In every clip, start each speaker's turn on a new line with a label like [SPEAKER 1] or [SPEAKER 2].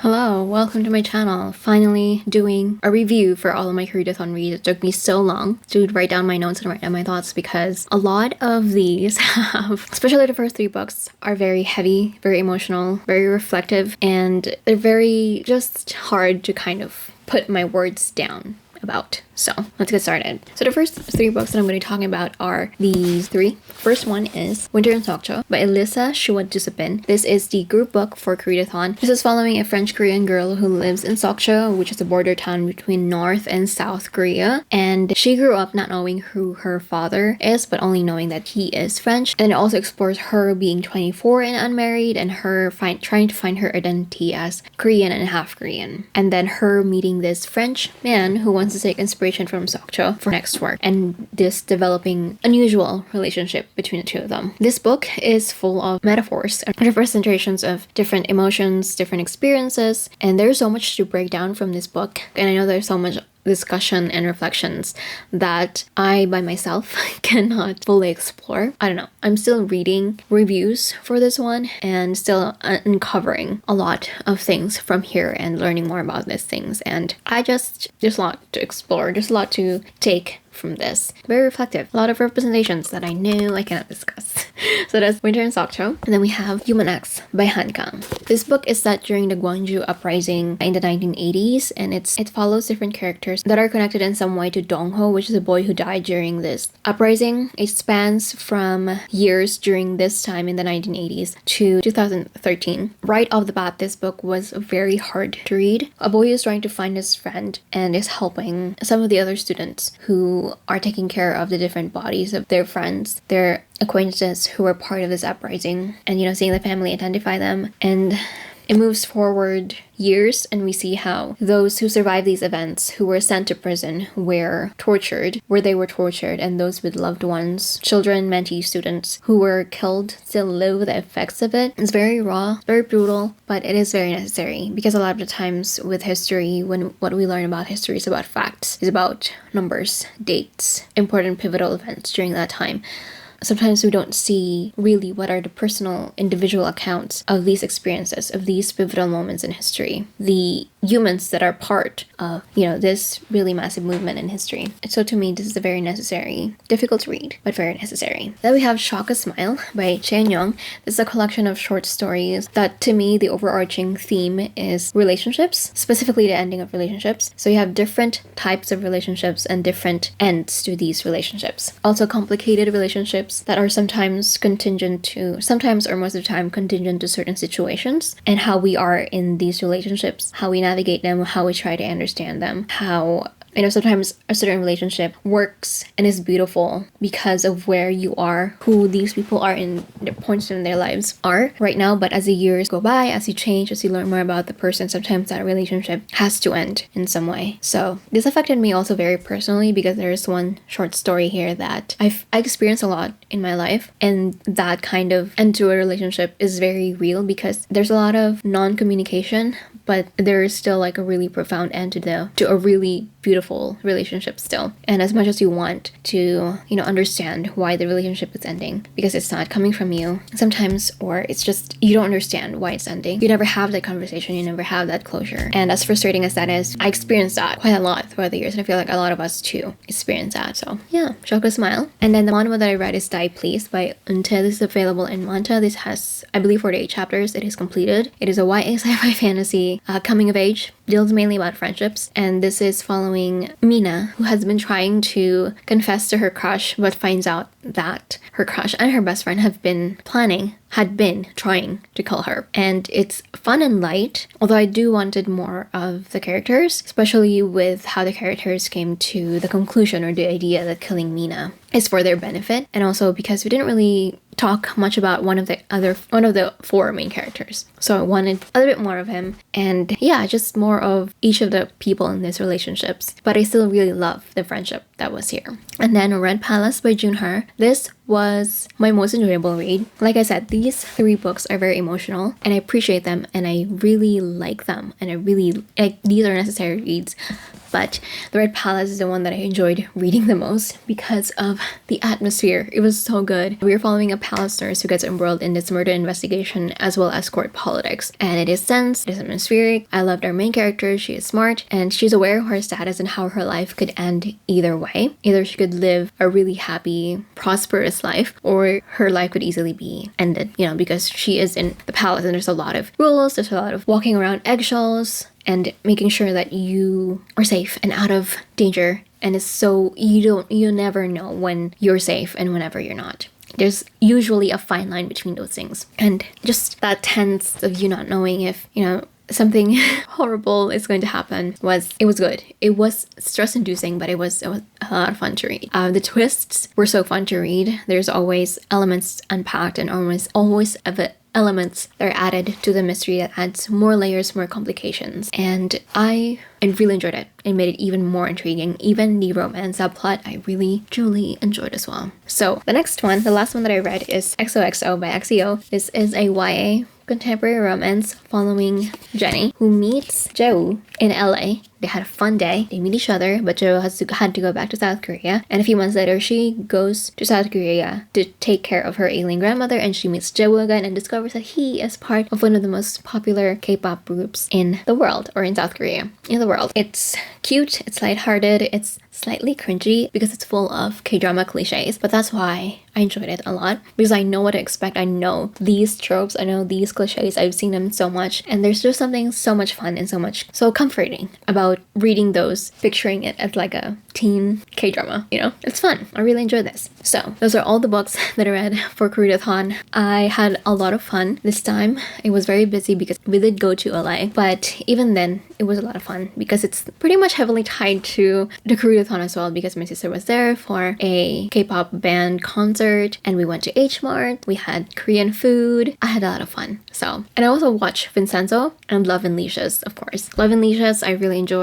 [SPEAKER 1] Hello, welcome to my channel. Finally doing a review for all of my koreadathon reads. It took me so long to write down my notes and write down my thoughts because a lot of these have, especially the first 3 books, are very heavy, very emotional, very reflective, and they're very just hard to kind of put my words down about. So let's get started. So the first 3 books that I'm going to be talking about are these 3. First one is Winter in Seokcho by Elisa Shuwa-Dusupin. This is the group book for koreadathon. This is following a French-Korean girl who lives in Seokcho, which is a border town between North and South Korea. And she grew up not knowing who her father is, but only knowing that he is French. And it also explores her being 24 and unmarried, and her trying to find her identity as Korean and half Korean. And then her meeting this French man who wants to take inspiration from Seokcho for next work, and this developing unusual relationship between the two of them. This book is full of metaphors and representations of different emotions, different experiences, and there's so much to break down from this book. And I know there's so much discussion and reflections that I by myself cannot fully explore. I don't know. I'm still reading reviews for this one and still uncovering a lot of things from here and learning more about these things. And there's a lot to explore. There's a lot to take from this. Very reflective. A lot of representations that I know I cannot discuss. So that's Winter in Seokcho. And then we have Human X by Han Kang. This book is set during the Gwangju uprising in the 1980s, and it follows different characters that are connected in some way to Dong-ho, which is a boy who died during this uprising. It spans from years during this time in the 1980s to 2013. Right off the bat, this book was very hard to read. A boy is trying to find his friend and is helping some of the other students who are taking care of the different bodies of their friends, their acquaintances who were part of this uprising, and seeing the family identify them. And it moves forward years, and we see how those who survived these events, who were sent to prison, were tortured, and those with loved ones, children, mentee students who were killed still live with the effects of it. It's very raw, very brutal, but it is very necessary, because a lot of the times with history, when what we learn about history is about facts, is about numbers, dates, important pivotal events during that time. Sometimes we don't see really what are the personal, individual accounts of these experiences, of these pivotal moments in history. The humans that are part of, this really massive movement in history. So to me, this is a very necessary, difficult to read, but very necessary. Then we have Shock a Smile by Chae-Young. This is a collection of short stories that, to me, the overarching theme is relationships, specifically the ending of relationships. So you have different types of relationships and different ends to these relationships. Also complicated relationships that are sometimes or most of the time contingent to certain situations, and how we are in these relationships, how we navigate them, how we try to understand them, how sometimes a certain relationship works and is beautiful because of where you are, who these people are in the points in their lives are right now. But as the years go by, as you change, as you learn more about the person, sometimes that relationship has to end in some way. So this affected me also very personally, because there is one short story here that I experienced a lot in my life, and that kind of end to a relationship is very real, because there's a lot of non-communication, but there is still like a really profound end to a really beautiful relationship still. And as much as you want to, understand why the relationship is ending, because it's not coming from you sometimes, or it's just you don't understand why it's ending. You never have that conversation, you never have that closure. And as frustrating as that is, I experienced that quite a lot throughout the years, and I feel like a lot of us too experience that. So yeah, Shock a Smile. And then the one that I read is Die Please by Euntae. This is available in Manta. This has, I believe, 48 chapters. It is completed. It is a YA sci-fi fantasy coming of age, deals mainly about friendships, and this is following Mina, who has been trying to confess to her crush, but finds out that her crush and her best friend had been trying to kill her. And it's fun and light, although I wanted more of the characters, especially with how the characters came to the conclusion or the idea that killing Mina is for their benefit, and also because we didn't really talk much about one of the 4 main characters. So I wanted a little bit more of him, and yeah, just more of each of the people in these relationships. But I still really love the friendship that was here. And then Red Palace by Junhar. This was my most enjoyable read. Like I said, these 3 books are very emotional, and I appreciate them, and I really like them, and these are necessary reads but The Red Palace is the one that I enjoyed reading the most because of the atmosphere. It was so good. We are following a palace nurse who gets embroiled in this murder investigation as well as court politics, and it is tense, it is atmospheric. I loved our main character. She is smart and she's aware of her status and how her life could end either way. Either she could live a really happy, prosperous life, or her life could easily be ended, you know, because she is in the palace and there's a lot of rules, there's a lot of walking around eggshells and making sure that you are safe and out of danger. And it's so you never know when you're safe and whenever you're not. There's usually a fine line between those things. And just that tense of you not knowing if, you know, something horrible is going to happen it was good. It was stress-inducing, but it was a lot of fun to read. The twists were so fun to read. There's always elements unpacked and always elements that are added to the mystery that adds more layers, more complications. And I really enjoyed it. It made it even more intriguing. Even the romance subplot, I really, truly enjoyed as well. So the next one, the last one that I read is XOXO by XEO. This is a YA contemporary romance following Jenny, who meets JeWoo in LA. They had a fun day. They meet each other, but JeWoo had to go back to South Korea. And a few months later, she goes to South Korea to take care of her ailing grandmother, and she meets JeWoo again and discovers that he is part of one of the most popular K-pop groups in the world, or in South Korea, in the world. It's cute, it's lighthearted, it's slightly cringy because it's full of K-drama cliches, but that's why I enjoyed it a lot, because I know what to expect. I know these tropes, I know these cliches, I've seen them so much, and there's just something so much fun and so comforting about reading those, picturing it as like a teen K-drama, you know? It's fun. I really enjoyed this. So those are all the books that I read for koreadathon. I had a lot of fun this time. It was very busy because we did go to LA, but even then it was a lot of fun because it's pretty much heavily tied to the koreadathon as well, because my sister was there for a K-pop band concert and we went to H Mart. We had Korean food. I had a lot of fun. So, and I also watched VIncenzo and Love and Leashes, of course. Love and Leashes I really enjoyed.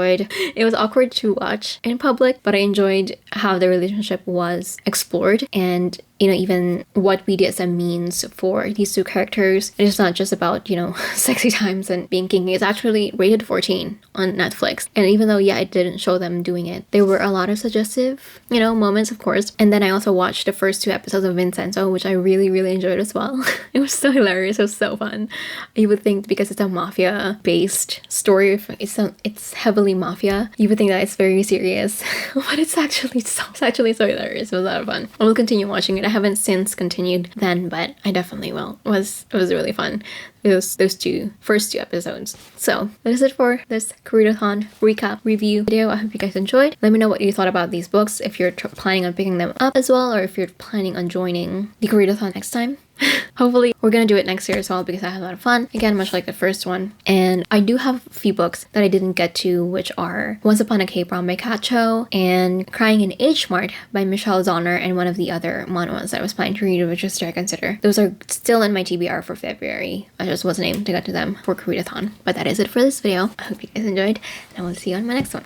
[SPEAKER 1] It was awkward to watch in public, but I enjoyed how the relationship was explored, and you know, even what BDSM means for these two characters. And it's not just about, you know, sexy times and being kinky. It's actually rated 14 on Netflix. And even though, yeah, it didn't show them doing it, there were a lot of suggestive, you know, moments, of course. And then I also watched the first 2 episodes of VIncenzo, which I really, really enjoyed as well. It was so hilarious. It was so fun. You would think because it's a mafia-based story, it's heavily mafia, you would think that it's very serious, but it's actually so hilarious. It was a lot of fun. I will continue watching it. I haven't since continued then, but I definitely will. It was really fun. Those first two episodes. So that is it for this koreadathon recap review video. I hope you guys enjoyed. Let me know what you thought about these books, if you're planning on picking them up as well, or if you're planning on joining the koreadathon next time. Hopefully we're gonna do it next year as well, because I had a lot of fun, again, much like the first one. And I do have a few books that I didn't get to, which are Once Upon a K-Prom by Kacho and Crying in H Mart by Michelle Zauner, and one of the other manhwas that I was planning to read, which is Dragonsitter. Those are still in my TBR for February. I just wasn't able to get to them for koreadathon. But that is it for this video. I hope you guys enjoyed, and I will see you on my next one.